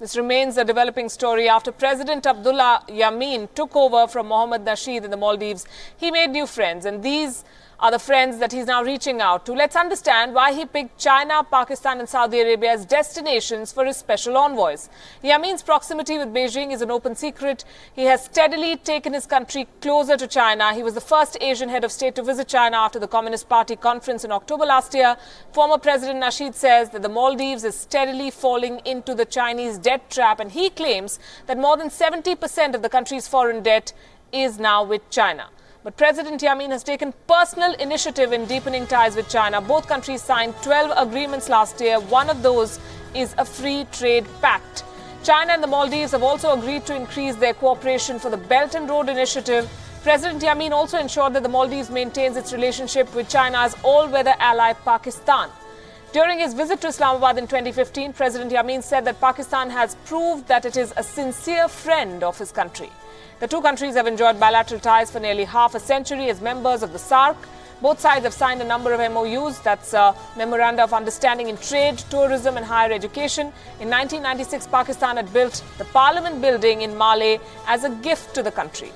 This remains a developing story. After President Abdulla Yameen took over from Mohammad Nasheed in the Maldives, he made new friends, and these are the friends that he's now reaching out to. Let's understand why he picked China, Pakistan and Saudi Arabia as destinations for his special envoys. Yameen's proximity with Beijing is an open secret. He has steadily taken his country closer to China. He was the first Asian head of state to visit China after the Communist Party conference in October last year. Former President Nasheed says that the Maldives is steadily falling into the Chinese debt trap, and he claims that more than 70% of the country's foreign debt is now with China. But President Yameen has taken personal initiative in deepening ties with China. Both countries signed 12 agreements last year. One of those is a free trade pact. China and the Maldives have also agreed to increase their cooperation for the Belt and Road Initiative. President Yameen also ensured that the Maldives maintains its relationship with China's all-weather ally Pakistan. During his visit to Islamabad in 2015, President Yameen said that Pakistan has proved that it is a sincere friend of his country. The two countries have enjoyed bilateral ties for nearly half a century as members of the SAARC. Both sides have signed a number of MOUs, that's Memoranda of Understanding in Trade, Tourism and Higher Education. In 1996, Pakistan had built the Parliament building in Malé as a gift to the country.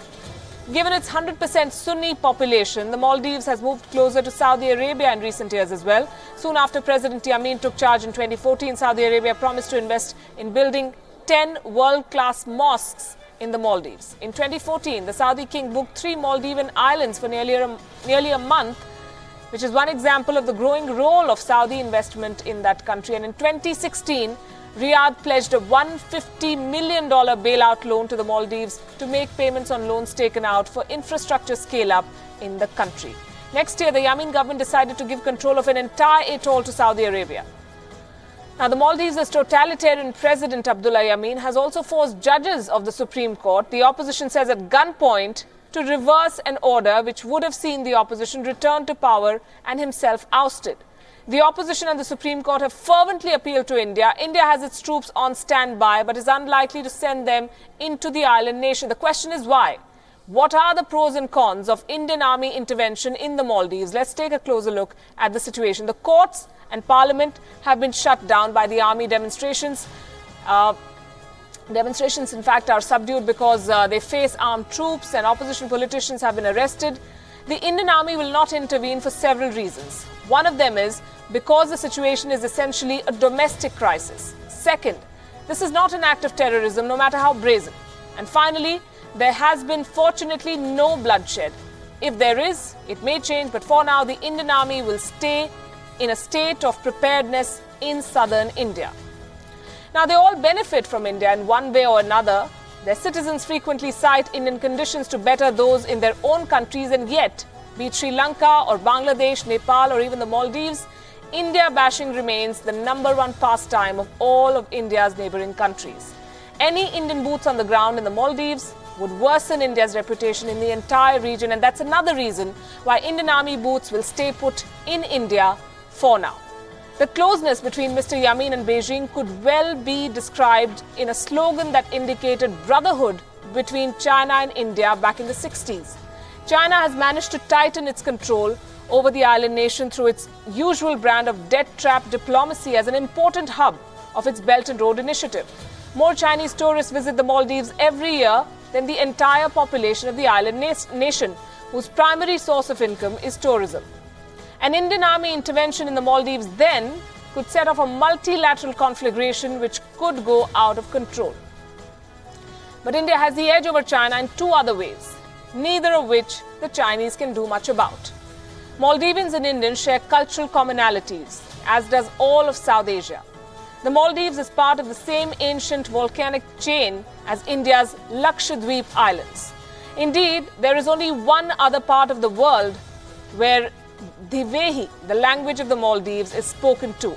Given its 100% Sunni population, the Maldives has moved closer to Saudi Arabia in recent years as well. Soon after President Yameen took charge in 2014, Saudi Arabia promised to invest in building 10 world-class mosques in the Maldives. In 2014, the Saudi king booked 3 Maldivian islands for nearly a month, which is one example of the growing role of Saudi investment in that country. And in 2016, Riyadh pledged a $150 million bailout loan to the Maldives to make payments on loans taken out for infrastructure scale-up in the country. Next year, the Yameen government decided to give control of an entire atoll to Saudi Arabia. Now, the Maldives' totalitarian President Abdulla Yameen has also forced judges of the Supreme Court, the opposition says at gunpoint, to reverse an order which would have seen the opposition return to power and himself ousted. The opposition and the Supreme Court have fervently appealed to India. India has its troops on standby but is unlikely to send them into the island nation. The question is why? What are the pros and cons of Indian army intervention in the Maldives? Let's take a closer look at the situation. The courts and parliament have been shut down by the army. Demonstrations, in fact, are subdued because they face armed troops, and opposition politicians have been arrested. The Indian army will not intervene for several reasons. One of them is because the situation is essentially a domestic crisis. Second, this is not an act of terrorism, no matter how brazen. And finally, there has been fortunately no bloodshed. If there is, it may change, but for now, the Indian army will stay in a state of preparedness in southern India. Now, they all benefit from India in one way or another. Their citizens frequently cite Indian conditions to better those in their own countries, and yet, be it Sri Lanka or Bangladesh, Nepal or even the Maldives, India bashing remains the #1 pastime of all of India's neighboring countries. Any Indian boots on the ground in the Maldives would worsen India's reputation in the entire region, and that's another reason why Indian army boots will stay put in India for now. The closeness between Mr. Yameen and Beijing could well be described in a slogan that indicated brotherhood between China and India back in the 60s. China has managed to tighten its control over the island nation through its usual brand of debt trap diplomacy as an important hub of its Belt and Road Initiative. More Chinese tourists visit the Maldives every year than the entire population of the island nation, whose primary source of income is tourism. An Indian army intervention in the Maldives then could set off a multilateral conflagration which could go out of control. But India has the edge over China in 2 other ways, neither of which the Chinese can do much about. Maldivians and Indians share cultural commonalities, as does all of South Asia. The Maldives is part of the same ancient volcanic chain as India's Lakshadweep Islands. Indeed, there is only one other part of the world where Dhivehi, the language of the Maldives, is spoken to.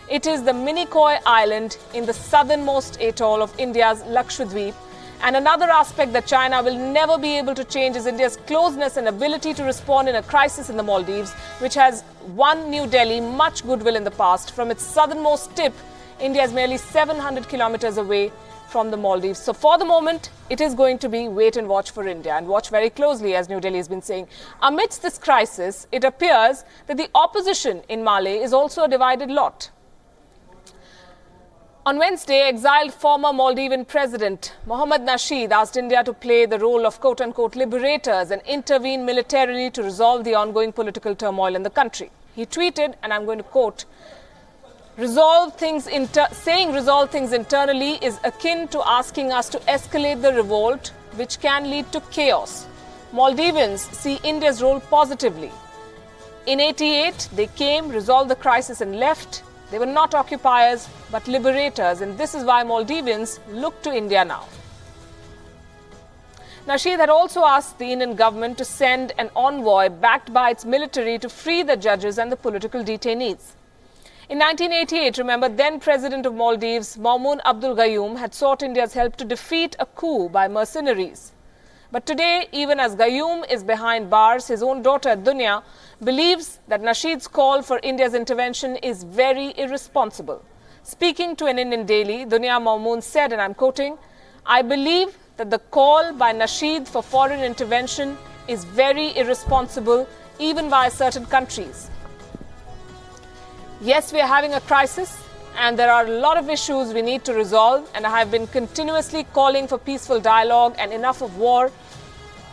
It is the Minicoy Island in the southernmost atoll of India's Lakshadweep. And another aspect that China will never be able to change is India's closeness and ability to respond in a crisis in the Maldives, which has won New Delhi much goodwill in the past. From its southernmost tip, India is merely 700 kilometers away from the Maldives. So for the moment, it is going to be wait and watch for India, and watch very closely, as New Delhi has been saying. Amidst this crisis, it appears that the opposition in Malé is also a divided lot. On Wednesday, exiled former Maldivian President Mohammad Nasheed asked India to play the role of quote-unquote liberators and intervene militarily to resolve the ongoing political turmoil in the country. He tweeted, and I'm going to quote, saying resolve things internally is akin to asking us to escalate the revolt, which can lead to chaos. Maldivians see India's role positively. In '88, they came, resolved the crisis and left. They were not occupiers, but liberators, and this is why Maldivians look to India now. Nasheed had also asked the Indian government to send an envoy backed by its military to free the judges and the political detainees. In 1988, remember, then President of Maldives, Abdulla Yameen, had sought India's help to defeat a coup by mercenaries. But today, even as Gayoom is behind bars, his own daughter, Dunya, believes that Nasheed's call for India's intervention is very irresponsible. Speaking to an Indian daily, Dunya Maumoon said, and I'm quoting, "I believe that the call by Nasheed for foreign intervention is very irresponsible, even by certain countries. Yes, we are having a crisis, and there are a lot of issues we need to resolve, and I have been continuously calling for peaceful dialogue and enough of war.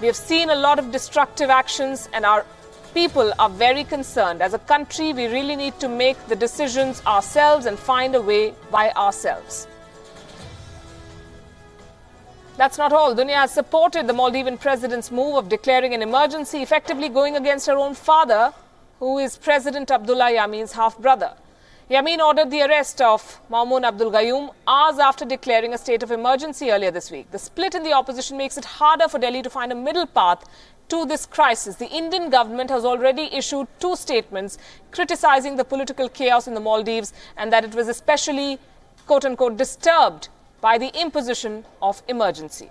We have seen a lot of destructive actions, and our people are very concerned. As a country, we really need to make the decisions ourselves and find a way by ourselves." That's not all. Dunya has supported the Maldivian president's move of declaring an emergency, effectively going against her own father, who is President Abdulla Yameen's half-brother. Yameen ordered the arrest of Abdulla Yameen hours after declaring a state of emergency earlier this week. The split in the opposition makes it harder for Delhi to find a middle path to this crisis. The Indian government has already issued 2 statements criticizing the political chaos in the Maldives and that it was especially, quote-unquote, disturbed by the imposition of emergency.